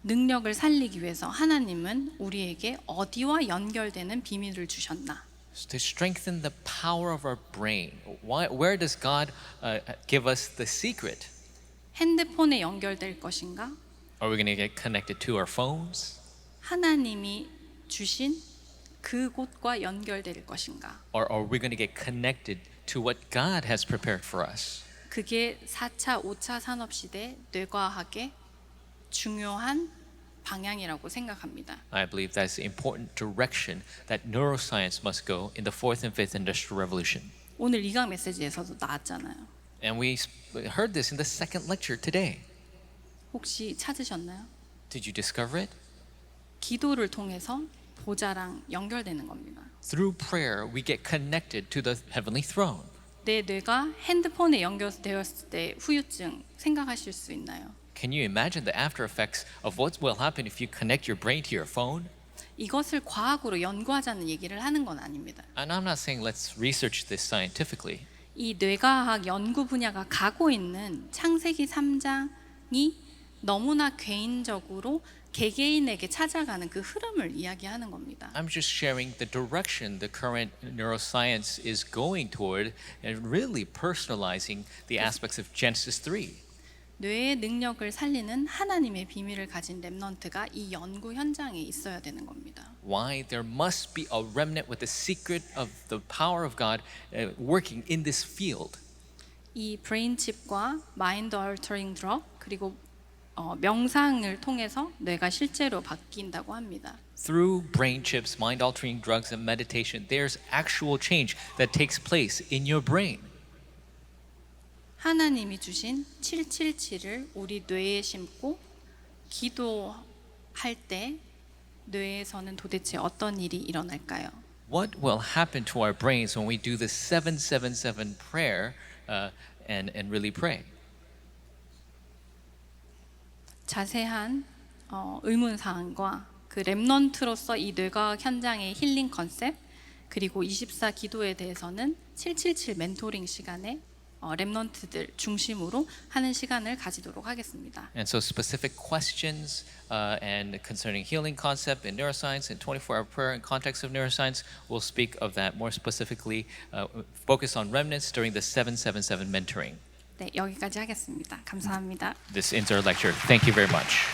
[SPEAKER 3] 능력을 살리기 위해서 하나님은 우리에게 어디와 연결되는 비밀을 주셨나?
[SPEAKER 2] So to strengthen the power of our brain, where does God give us the secret?
[SPEAKER 3] 핸드폰에 연결될 것인가?
[SPEAKER 2] Are we going to get connected to our phones?
[SPEAKER 3] 하나님이 주신 그곳과 연결될 것인가?
[SPEAKER 2] Or are we going to get connected to what God has prepared for us?
[SPEAKER 3] 그게 4차, 5차 산업시대 뇌과학의 중요한 방향이라고 생각합니다.
[SPEAKER 2] I believe that's the important direction that neuroscience must go in the fourth and fifth industrial revolution.
[SPEAKER 3] 오늘 이강 메시지에서도 나왔잖아요.
[SPEAKER 2] And we heard this in the second lecture today.
[SPEAKER 3] 혹시 찾으셨나요?
[SPEAKER 2] Did you discover it?
[SPEAKER 3] 기도를 통해서 보좌랑 연결되는 겁니다.
[SPEAKER 2] Through prayer, we get connected to the heavenly throne.
[SPEAKER 3] 내 뇌가 핸드폰에 연결되었을 때 후유증 생각하실 수 있나요?
[SPEAKER 2] Can you imagine the after effects of what will happen if you connect your brain to your phone?
[SPEAKER 3] 이것을 과학으로 연구하자는 얘기를 하는 건 아닙니다.
[SPEAKER 2] And I'm not saying let's research this scientifically.
[SPEAKER 3] 이 뇌과학 연구 분야가 가고 있는 창세기 3장이 너무나 개인적으로 개개인에게 찾아가는 그 흐름을 이야기하는 겁니다.
[SPEAKER 2] I'm just sharing the direction the current neuroscience is going toward and really personalizing the aspects of Genesis 3.
[SPEAKER 3] 뇌의 능력을 살리는 하나님의 비밀을 가진 렘넌트가 이 연구 현장에 있어야 되는 겁니다.
[SPEAKER 2] Why there must be a remnant with the secret of the power of God working in this field.
[SPEAKER 3] 이 브레인 칩과 마인드 얼터링 드럭 그리고 명상을 통해서 뇌가 실제로 바뀐다고 합니다.
[SPEAKER 2] Through brain chips, mind-altering drugs, and meditation, there's actual change that takes place in your brain.
[SPEAKER 3] 하나님이 주신 777을 우리 뇌에 심고 기도할 때 뇌에서는 도대체 어떤 일이 일어날까요?
[SPEAKER 2] What will happen to our brains when we do the 777 prayer and really pray?
[SPEAKER 3] 자세한 의문 사항과 그 렘넌트로서 이 뇌과학 현장의 힐링 컨셉 그리고 24 기도에 대해서는 777 멘토링 시간에 렘넌트들 중심으로 하는 시간을 가지도록 하겠습니다.
[SPEAKER 2] And so specific questions and concerning healing concept in neuroscience and 24-hour prayer in context of neuroscience, we'll speak of that more specifically, focus on remnants during the 777 mentoring.
[SPEAKER 3] 네, 여기까지 하겠습니다. 감사합니다.
[SPEAKER 2] This ends our lecture. Thank you very much.